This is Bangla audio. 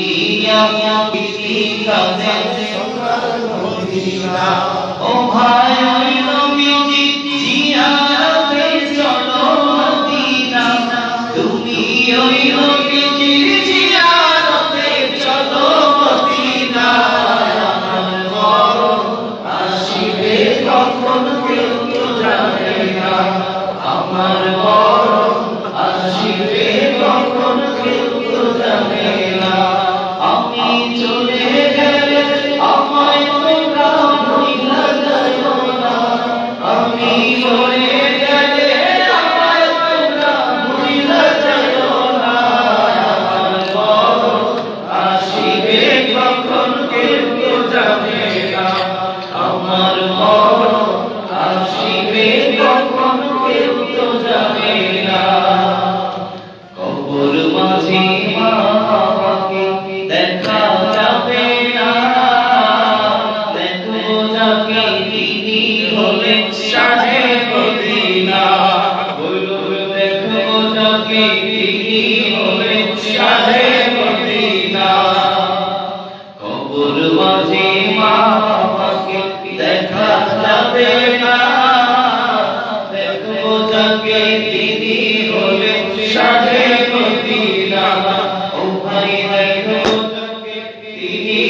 দিয়া কাজে সোনার মদিনা ও ভাই ওই নবীজি জিয়ারতে চলো মদিনা তুমি ওই নবীজি জিয়ারতে চলো মদিনা আমার মরণ আসিবে কখন কেউ তো জানে না আমার মরণ আসিবে কখন কেউ তো জানে না আমি চলে গেলে আমায় তোমরা ভুইলা যাইও না আমি চলে গেলে আমায় তোমরা ভুইলা যাইও না আমার মরণ আসিবে কখন কেউ তো জানে না আমার মরণ আসিবে কখন কেউ তো জানে না কবর মাঝে মা বাবাকে দেখা যাবে না দেখবো যাকে তিনি হলেন শাহে মদিনা বলো দেখবো যাকে তিনি হলেন শাহে মদিনা কবর মাঝে মা বাবাকে দেখা যাবে না দেখবো যাকে তিনি হলেন শাহে মদিনা ও ভাই দেখবো যাকে তিনি